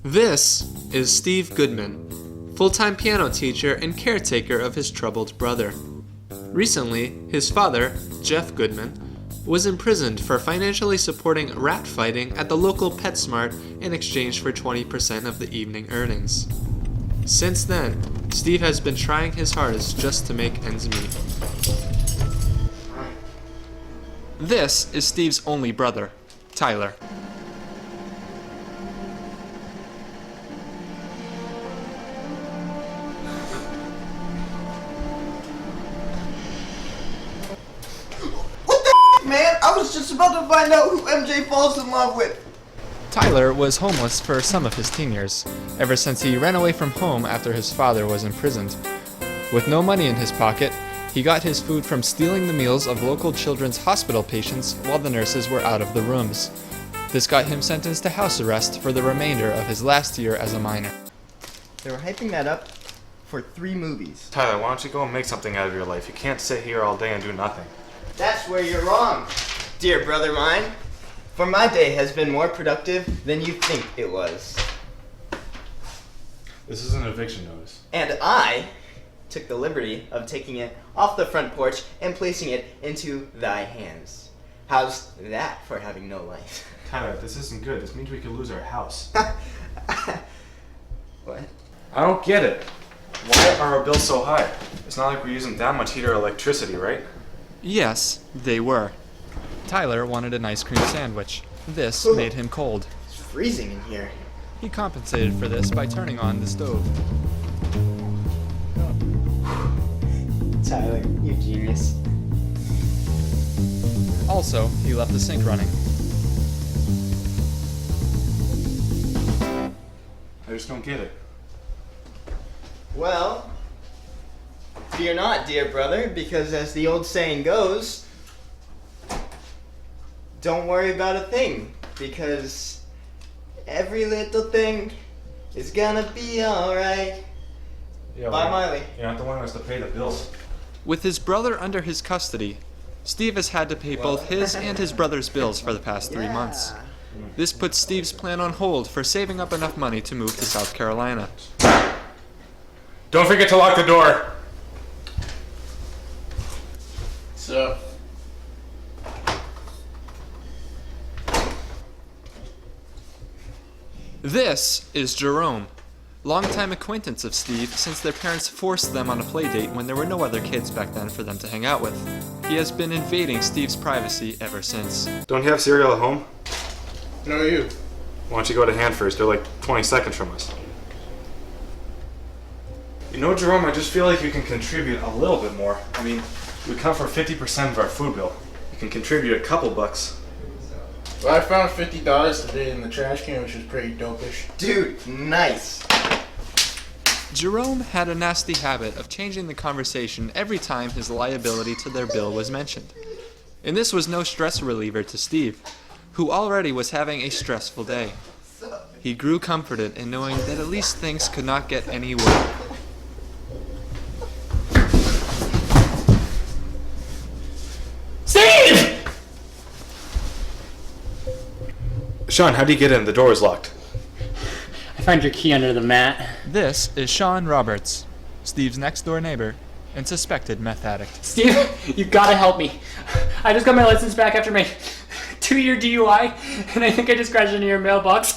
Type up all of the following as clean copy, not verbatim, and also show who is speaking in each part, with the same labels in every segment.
Speaker 1: This is Steve Goodman, full-time piano teacher and caretaker of his troubled brother. Recently, his father, Jeff Goodman, was imprisoned for financially supporting rat fighting at the local PetSmart in exchange for 20% of the evening earnings. Since then, Steve has been trying his hardest just to make ends meet. This is Steve's only brother, Tyler.
Speaker 2: Man, I was just about to find out who MJ falls in love with.
Speaker 1: Tyler was homeless for some of his teen years, ever since he ran away from home after his father was imprisoned. With no money in his pocket, he got his food from stealing the meals of local children's hospital patients while the nurses were out of the rooms. This got him sentenced to house arrest for the remainder of his last year as a minor.
Speaker 2: They were hyping that up for 3 movies.
Speaker 3: Tyler, why don't you go and make something out of your life? You can't sit here all day and do nothing.
Speaker 2: That's where you're wrong, dear brother mine. For my day has been more productive than you think it was.
Speaker 3: This is an eviction notice.
Speaker 2: And I took the liberty of taking it off the front porch and placing it into thy hands. How's that for having no life?
Speaker 3: Tyler, this isn't good. This means we could lose our house.
Speaker 2: What?
Speaker 3: I don't get it. Why are our bills so high? It's not like we're using that much heat or electricity, right?
Speaker 1: Yes, they were. Tyler wanted an ice cream sandwich. This made him cold.
Speaker 2: It's freezing in here.
Speaker 1: He compensated for this by turning on the stove.
Speaker 2: Tyler, you genius.
Speaker 1: Also, he left the sink running.
Speaker 3: I just don't get it.
Speaker 2: Well, fear not, dear brother, because as the old saying goes, don't worry about a thing, because every little thing is gonna be alright.
Speaker 3: Yeah,
Speaker 2: Bye, Miley.
Speaker 3: You're not the one who has to pay the bills.
Speaker 1: With his brother under his custody, Steve has had to pay both his and his brother's bills for the past 3 months. This puts Steve's plan on hold for saving up enough money to move to South Carolina.
Speaker 3: Don't forget to lock the door.
Speaker 4: So,
Speaker 1: This is Jerome, longtime acquaintance of Steve since their parents forced them on a play date when there were no other kids back then for them to hang out with. He has been invading Steve's privacy ever since.
Speaker 3: Don't you have cereal at home?
Speaker 4: no you.
Speaker 3: Why don't you go to Hanford's? They're like 20 seconds from us. You know, Jerome, I just feel like you can contribute a little bit more. I mean, we come for 50% of our food bill. You can contribute a couple bucks.
Speaker 4: Well, I found $50 today in the trash can, which is pretty dopish.
Speaker 2: Dude, nice.
Speaker 1: Jerome had a nasty habit of changing the conversation every time his liability to their bill was mentioned. And this was no stress reliever to Steve, who already was having a stressful day. He grew comforted in knowing that at least things could not get any worse.
Speaker 3: Steve! Sean, how do you get in? The door is locked.
Speaker 5: I found your key under the mat.
Speaker 1: This is Sean Roberts, Steve's next door neighbor and suspected meth addict.
Speaker 5: Steve, you gotta help me. I just got my license back after my 2-year DUI, and I think I just crashed into your mailbox.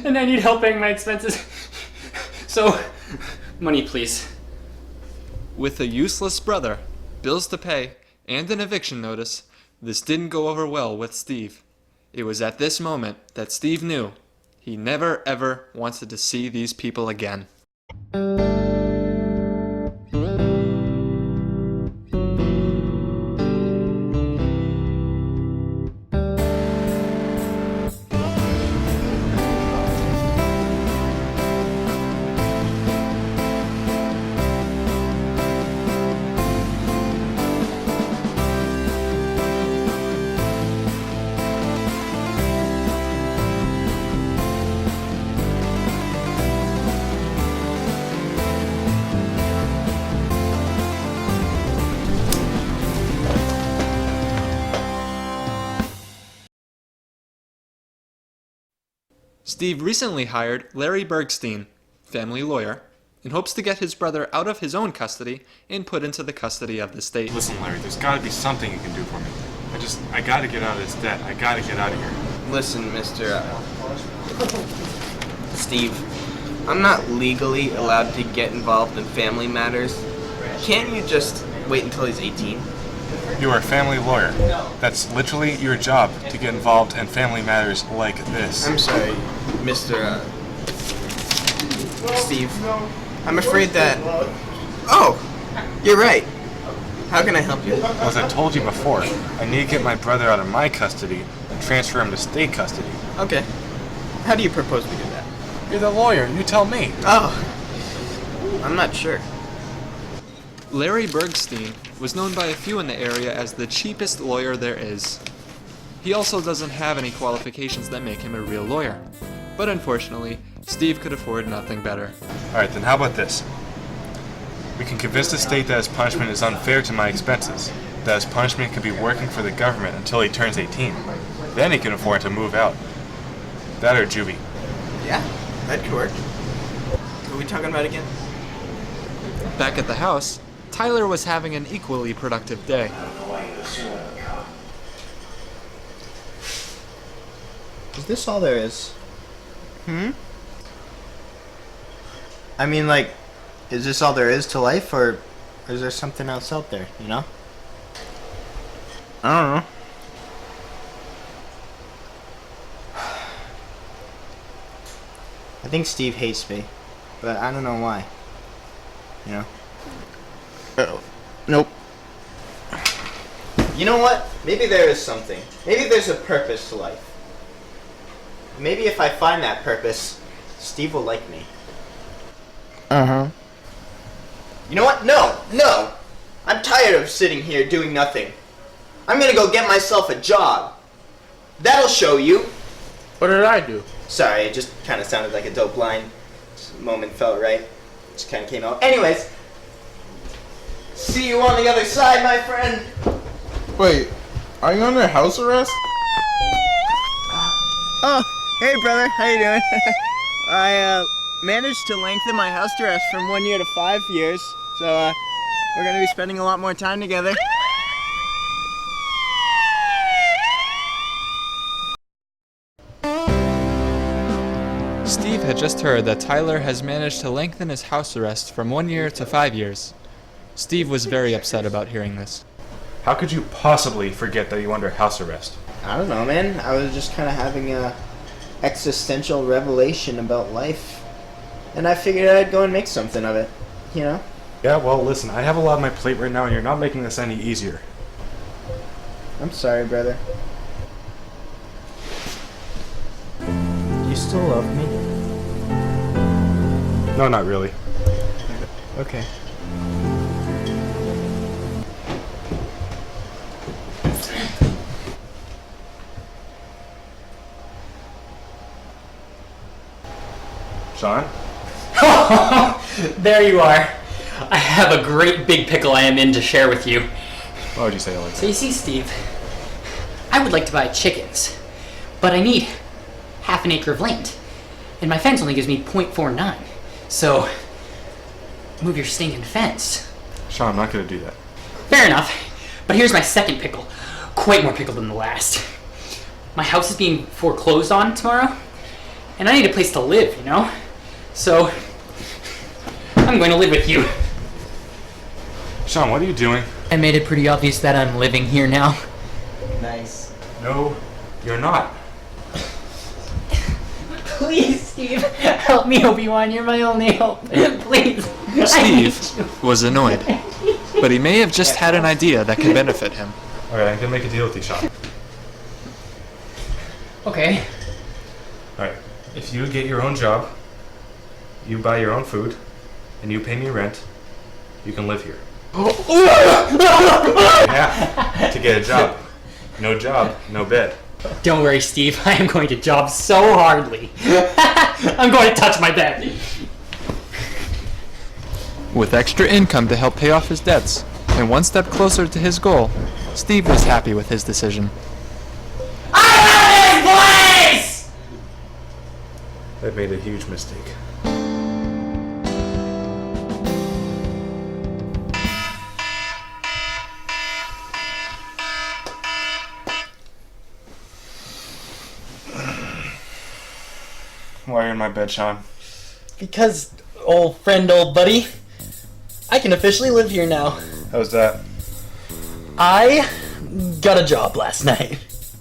Speaker 5: And I need help paying my expenses. So, money please.
Speaker 1: With a useless brother, bills to pay, and an eviction notice, this didn't go over well with Steve. It was at this moment that Steve knew he never ever wanted to see these people again. Steve recently hired Larry Bergstein, family lawyer, in hopes to get his brother out of his own custody and put into the custody of the state.
Speaker 3: Listen, Larry, there's got to be something you can do for me. I got to get out of this debt. I got to get out of here.
Speaker 2: Listen, Mr. Steve, I'm not legally allowed to get involved in family matters. Can't you just wait until he's 18?
Speaker 3: You are a family lawyer. That's literally your job, to get involved in family matters like this.
Speaker 2: I'm sorry, Mr. Steve. I'm afraid that... Oh, you're right. How can I help you?
Speaker 3: Well, as I told you before, I need to get my brother out of my custody and transfer him to state custody.
Speaker 2: Okay. How do you propose we do that?
Speaker 3: You're the lawyer. You tell me.
Speaker 2: Oh, I'm not sure.
Speaker 1: Larry Bergstein was known by a few in the area as the cheapest lawyer there is. He also doesn't have any qualifications that make him a real lawyer. But unfortunately, Steve could afford nothing better.
Speaker 3: Alright, then how about this? We can convince the state that his punishment is unfair to my expenses, that his punishment could be working for the government until he turns 18. Then he can afford to move out. That or juvie.
Speaker 2: Yeah, that could work. What are we talking about again?
Speaker 1: Back at the house, Tyler was having an equally productive day.
Speaker 2: Is this all there is? I mean, like, is this all there is to life, or is there something else out there, you know? I don't know. I think Steve hates me, but I don't know why. You know? Oh, nope. You know what? Maybe there is something. Maybe there's a purpose to life. Maybe if I find that purpose, Steve will like me. Uh-huh. You know what? No! I'm tired of sitting here doing nothing. I'm gonna go get myself a job. That'll show you.
Speaker 4: What did I do?
Speaker 2: Sorry, it just kind of sounded like a dope line. This moment felt right. Just kind of came out. Anyways, see you on the other side, my friend.
Speaker 4: Wait, are you under house arrest?
Speaker 2: Oh, hey brother, how you doing? I managed to lengthen my house arrest from 1 year to 5 years, so we're gonna be spending a lot more time together.
Speaker 1: Steve had just heard that Tyler has managed to lengthen his house arrest from 1 year to 5 years. Steve was very upset about hearing this.
Speaker 3: How could you possibly forget that you're under house arrest?
Speaker 2: I don't know, man. I was just kind of having a existential revelation about life, and I figured I'd go and make something of it, you know?
Speaker 3: Yeah, well, listen, I have a lot on my plate right now, and you're not making this any easier.
Speaker 2: I'm sorry, brother. Do you still love me?
Speaker 3: No, not really.
Speaker 2: Okay.
Speaker 3: Sean?
Speaker 5: There you are. I have a great big pickle I am in to share with you.
Speaker 3: Why would you say it like
Speaker 5: So
Speaker 3: that?
Speaker 5: you see, Steve, I would like to buy chickens, but I need half an acre of land, and my fence only gives me 0.49. So, move your stinking fence.
Speaker 3: Sean, I'm not going to do that.
Speaker 5: Fair enough, but here's my second pickle. Quite more pickle than the last. My house is being foreclosed on tomorrow, and I need a place to live, you know? So, I'm going to live with you.
Speaker 3: Sean, what are you doing?
Speaker 5: I made it pretty obvious that I'm living here now.
Speaker 2: Nice.
Speaker 3: No, you're not.
Speaker 5: Please, Steve, help me, Obi-Wan. You're my only hope. Please.
Speaker 1: Steve was annoyed, but he may have just had an idea that could benefit him.
Speaker 3: Alright, I'm going to make a deal with you, Sean.
Speaker 5: Okay.
Speaker 3: Alright, if you get your own job, you buy your own food, and you pay me rent, you can live here. You have to get a job. No job, no bed.
Speaker 5: Don't worry, Steve. I am going to job so hardly. I'm going to touch my bed.
Speaker 1: With extra income to help pay off his debts, and one step closer to his goal, Steve was happy with his decision.
Speaker 5: I love this place!
Speaker 3: I've made a huge mistake. Why are you in my bed, Sean?
Speaker 6: Because, old friend, old buddy, I can officially live here now.
Speaker 3: How's that?
Speaker 6: I got a job last night.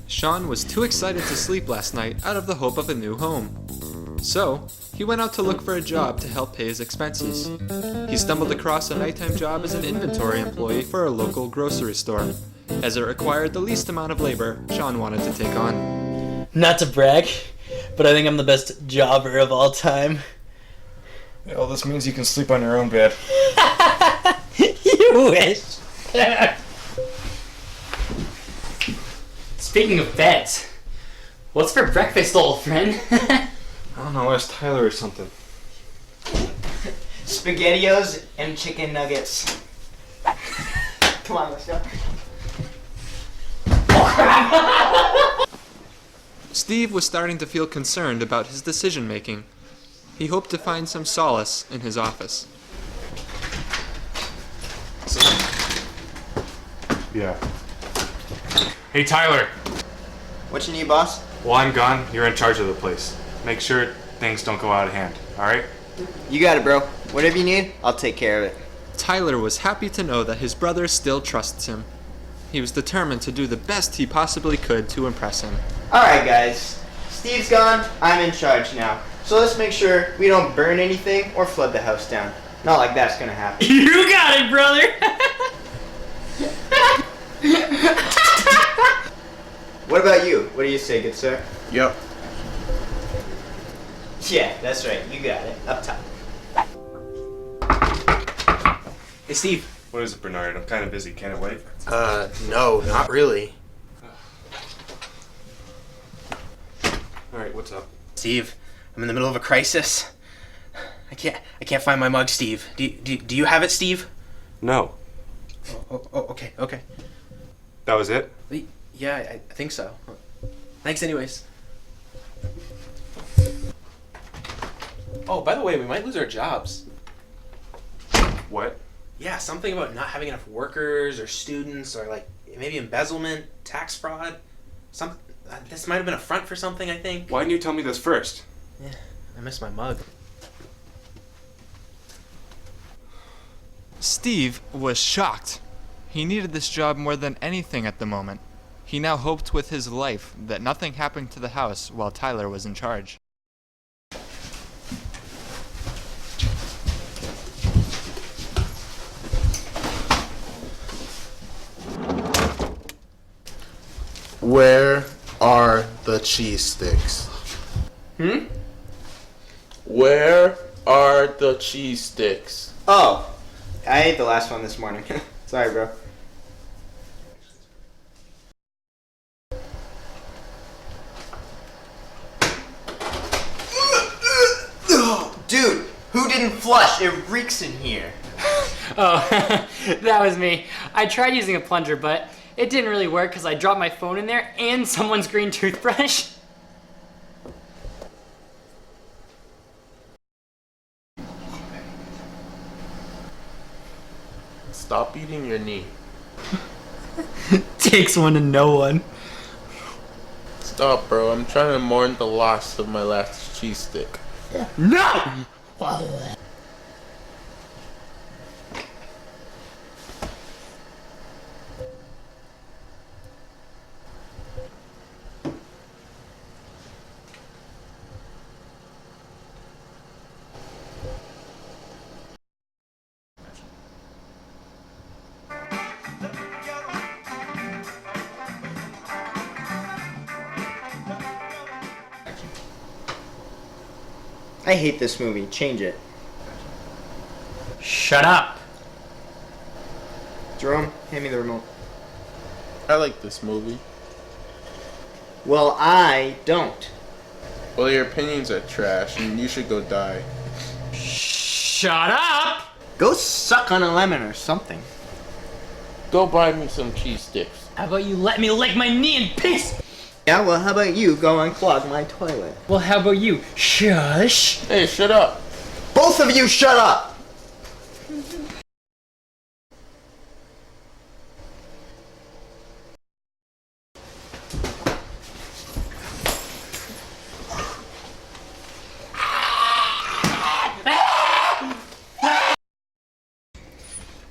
Speaker 1: Sean was too excited to sleep last night out of the hope of a new home. So, he went out to look for a job to help pay his expenses. He stumbled across a nighttime job as an inventory employee for a local grocery store, as it required the least amount of labor Sean wanted to take on.
Speaker 6: Not to brag, but I think I'm the best jobber of all time.
Speaker 3: Well, this means you can sleep on your own bed.
Speaker 6: You wish.
Speaker 5: Speaking of beds, what's for breakfast, old friend?
Speaker 3: I don't know, ask Tyler or something.
Speaker 2: SpaghettiOs and chicken nuggets. Come on, let's go.
Speaker 1: Steve was starting to feel concerned about his decision making. He hoped to find some solace in his office.
Speaker 3: Yeah. Hey, Tyler.
Speaker 2: What you need, boss?
Speaker 3: While I'm gone, you're in charge of the place. Make sure things don't go out of hand, alright?
Speaker 2: You got it, bro. Whatever you need, I'll take care of it.
Speaker 1: Tyler was happy to know that his brother still trusts him. He was determined to do the best he possibly could to impress him.
Speaker 2: Alright, guys. Steve's gone, I'm in charge now. So let's make sure we don't burn anything or flood the house down. Not like that's gonna happen.
Speaker 5: You got it, brother!
Speaker 2: What about you? What do you say, good sir?
Speaker 4: Yep.
Speaker 2: Yeah, that's right. You got it. Up top.
Speaker 4: Hey, Steve.
Speaker 3: What is it, Bernard? I'm kind of busy. Can it wait?
Speaker 4: No, not really.
Speaker 3: Alright, what's up?
Speaker 4: Steve, I'm in the middle of a crisis. I can't find my mug, Steve. Do you have it, Steve?
Speaker 3: No.
Speaker 4: Oh, okay.
Speaker 3: That was it?
Speaker 4: Yeah, I think so. Thanks anyways. Oh, by the way, we might lose our jobs.
Speaker 3: What?
Speaker 4: Yeah, something about not having enough workers or students or like maybe embezzlement, tax fraud. This might have been a front for something, I think.
Speaker 3: Why didn't you tell me this first?
Speaker 4: Yeah, I missed my mug.
Speaker 1: Steve was shocked. He needed this job more than anything at the moment. He now hoped with his life that nothing happened to the house while Tyler was in charge.
Speaker 7: Where are the cheese sticks? Where are the cheese sticks?
Speaker 2: Oh, I ate the last one this morning. Sorry, bro. Dude, who didn't flush? It reeks in here.
Speaker 5: Oh, that was me. I tried using a plunger, but it didn't really work because I dropped my phone in there and someone's green toothbrush.
Speaker 7: Stop eating your knee.
Speaker 6: Takes one to know one.
Speaker 7: Stop, bro. I'm trying to mourn the loss of my last cheese stick.
Speaker 6: No!
Speaker 2: I hate this movie. Change it.
Speaker 5: Shut up.
Speaker 2: Jerome, hand me the remote.
Speaker 7: I like this movie.
Speaker 2: Well, I don't.
Speaker 7: Well, your opinions are trash, and you should go die.
Speaker 5: Shut up!
Speaker 2: Go suck on a lemon or something.
Speaker 7: Go buy me some cheese sticks.
Speaker 5: How about you let me lick my knee in peace?
Speaker 2: Yeah, well, how about you go unclog my toilet?
Speaker 5: Well, how about you? Shush!
Speaker 7: Hey, shut up.
Speaker 2: Both of you shut up!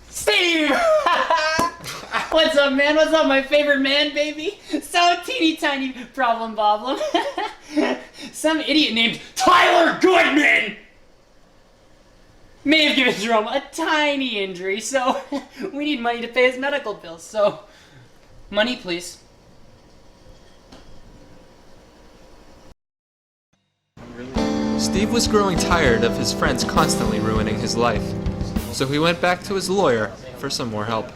Speaker 5: Steve! What's up, man? What's up, my favorite man, baby? So teeny tiny problem. Some idiot named Tyler Goodman may have given Jerome a tiny injury, so we need money to pay his medical bills. So, money, please.
Speaker 1: Steve was growing tired of his friends constantly ruining his life, so he went back to his lawyer for some more help.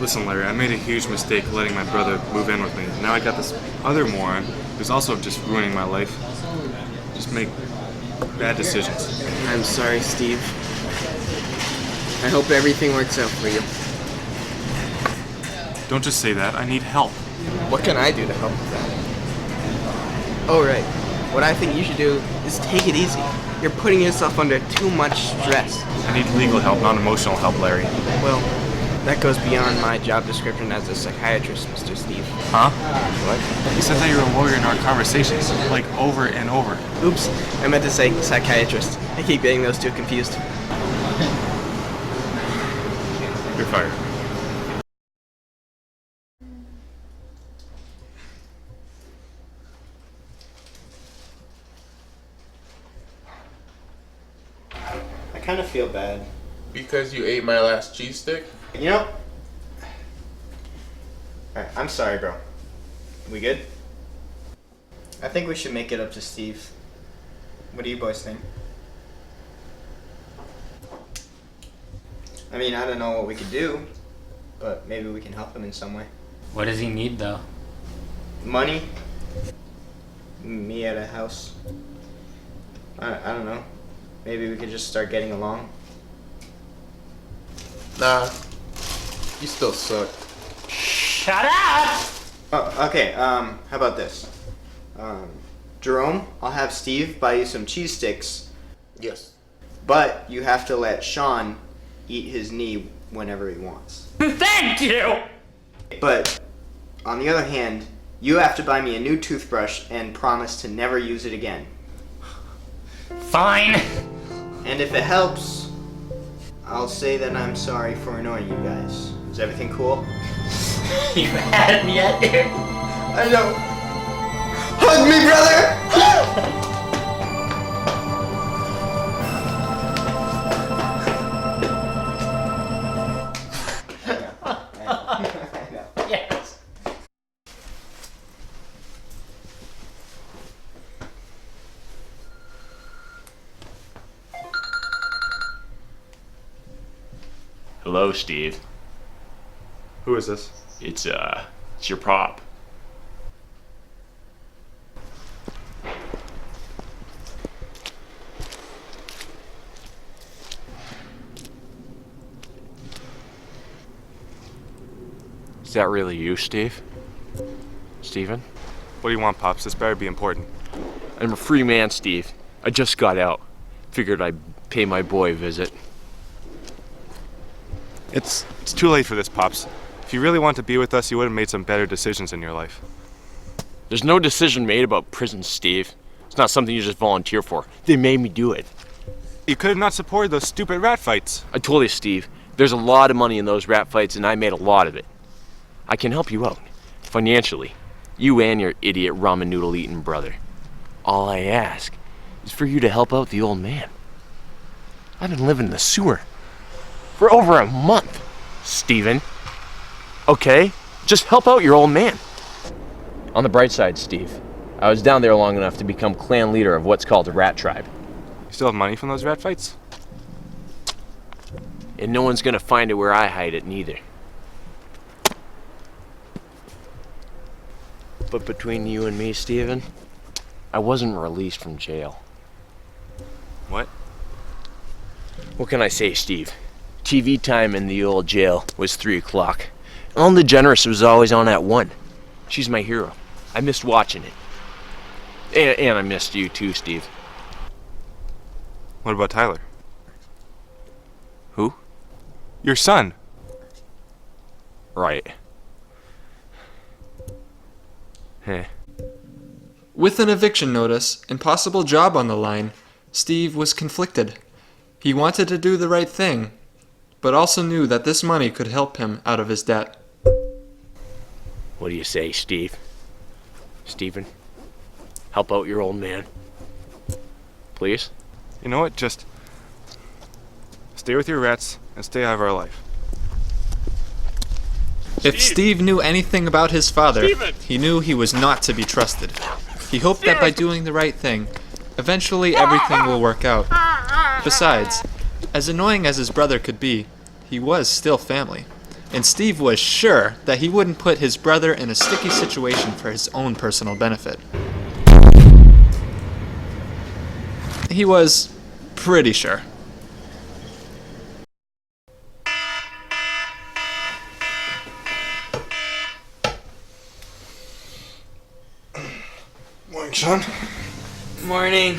Speaker 3: Listen, Larry, I made a huge mistake letting my brother move in with me. Now I got this other moron who's also just ruining my life. Just make bad decisions.
Speaker 8: I'm sorry, Steve. I hope everything works out for you.
Speaker 3: Don't just say that. I need help.
Speaker 8: What can I do to help with that? Oh, right. What I think you should do is take it easy. You're putting yourself under too much stress.
Speaker 3: I need legal help, not emotional help, Larry.
Speaker 8: Well, that goes beyond my job description as a psychiatrist, Mr. Steve.
Speaker 3: Huh?
Speaker 8: What?
Speaker 3: You said that you're a lawyer in our conversations, like over and over.
Speaker 8: Oops, I meant to say psychiatrist. I keep getting those two confused.
Speaker 3: You're fired.
Speaker 2: I kind of feel bad.
Speaker 7: Because you ate my last cheese stick?
Speaker 2: You know? Alright, I'm sorry, bro. We good? I think we should make it up to Steve. What do you boys think? I mean, I don't know what we could do, but maybe we can help him in some way.
Speaker 5: What does he need, though?
Speaker 2: Money? Me at a house? I don't know. Maybe we could just start getting along.
Speaker 7: Nah. You still suck.
Speaker 5: Shut up!
Speaker 2: Oh, okay, how about this? Jerome, I'll have Steve buy you some cheese sticks,
Speaker 7: Yes.
Speaker 2: but you have to let Sean eat his knee whenever he wants.
Speaker 5: Thank you!
Speaker 2: But, on the other hand, you have to buy me a new toothbrush and promise to never use it again.
Speaker 5: Fine.
Speaker 2: And if it helps, I'll say that I'm sorry for annoying you guys. Is everything cool?
Speaker 5: You had me at it.
Speaker 2: I know. Hug me, brother!
Speaker 5: Yes.
Speaker 9: Hello, Steve.
Speaker 3: Who is this?
Speaker 9: It's your prop. Is that really you, Steve? Steven?
Speaker 3: What do you want, Pops? This better be important.
Speaker 9: I'm a free man, Steve. I just got out. Figured I'd pay my boy a visit.
Speaker 3: It's too late for this, Pops. If you really want to be with us, you would have made some better decisions in your life.
Speaker 9: There's no decision made about prison, Steve. It's not something you just volunteer for. They made me do it.
Speaker 3: You could have not supported those stupid rat fights.
Speaker 9: I told you, Steve, there's a lot of money in those rat fights, and I made a lot of it. I can help you out, financially. You and your idiot ramen noodle eating brother. All I ask is for you to help out the old man. I've been living in the sewer for over a month, Steven. Okay? Just help out your old man. On the bright side, Steve, I was down there long enough to become clan leader of what's called a rat tribe.
Speaker 3: You still have money from those rat fights?
Speaker 9: And no one's gonna find it where I hide it, neither. But between you and me, Steven, I wasn't released from jail.
Speaker 3: What?
Speaker 9: What can I say, Steve? TV time in the old jail was 3 o'clock. Ellen DeGeneres was always on at 1. She's my hero. I missed watching it. And I missed you too, Steve.
Speaker 3: What about Tyler?
Speaker 9: Who?
Speaker 3: Your son.
Speaker 9: Right. Heh.
Speaker 1: With an eviction notice and possible job on the line, Steve was conflicted. He wanted to do the right thing, but also knew that this money could help him out of his debt.
Speaker 9: What do you say, Steve? Stephen? Help out your old man. Please?
Speaker 3: You know what? Just stay with your rats and stay out of our life.
Speaker 1: If Steve knew anything about his father, he knew he was not to be trusted. He hoped that by doing the right thing, eventually everything will work out. Besides, as annoying as his brother could be, he was still family. And Steve was sure that he wouldn't put his brother in a sticky situation for his own personal benefit. He was pretty sure.
Speaker 3: Morning, Sean.
Speaker 2: Morning.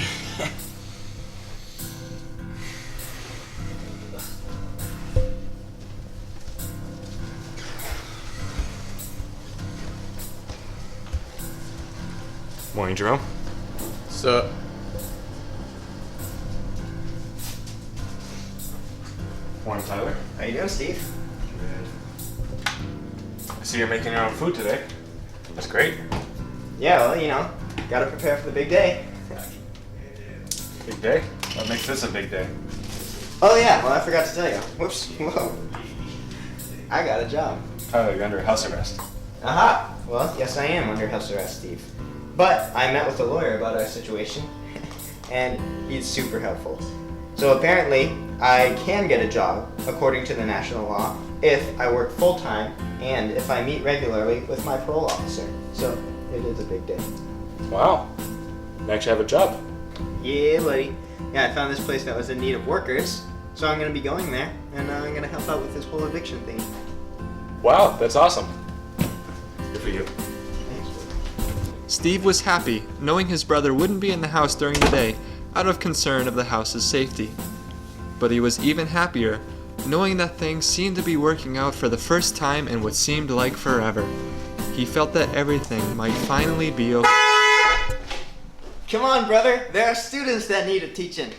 Speaker 3: Morning, Jerome.
Speaker 7: So,
Speaker 3: Morning, Tyler.
Speaker 2: How you doing, Steve?
Speaker 3: I see you're making your own food today. That's great.
Speaker 2: Yeah, well, you know, gotta prepare for the big day.
Speaker 3: Big day? What makes this a big day?
Speaker 2: Oh yeah, well I forgot to tell you. Whoops. Whoa. I got a job.
Speaker 3: Tyler, you're under house arrest.
Speaker 2: Aha! Well, yes I am under house arrest, Steve. But I met with a lawyer about our situation, and he's super helpful. So apparently, I can get a job, according to the national law, if I work full-time and if I meet regularly with my parole officer. So, it is a big day.
Speaker 3: Wow. You actually have a job.
Speaker 2: Yeah, buddy. Yeah, I found this place that was in need of workers, so I'm gonna be going there, and I'm gonna help out with this whole eviction thing.
Speaker 3: Wow, that's awesome. Good for you.
Speaker 1: Steve was happy, knowing his brother wouldn't be in the house during the day, out of concern of the house's safety. But he was even happier, knowing that things seemed to be working out for the first time in what seemed like forever. He felt that everything might finally be okay.
Speaker 2: Come on, brother. There are students that need a teaching.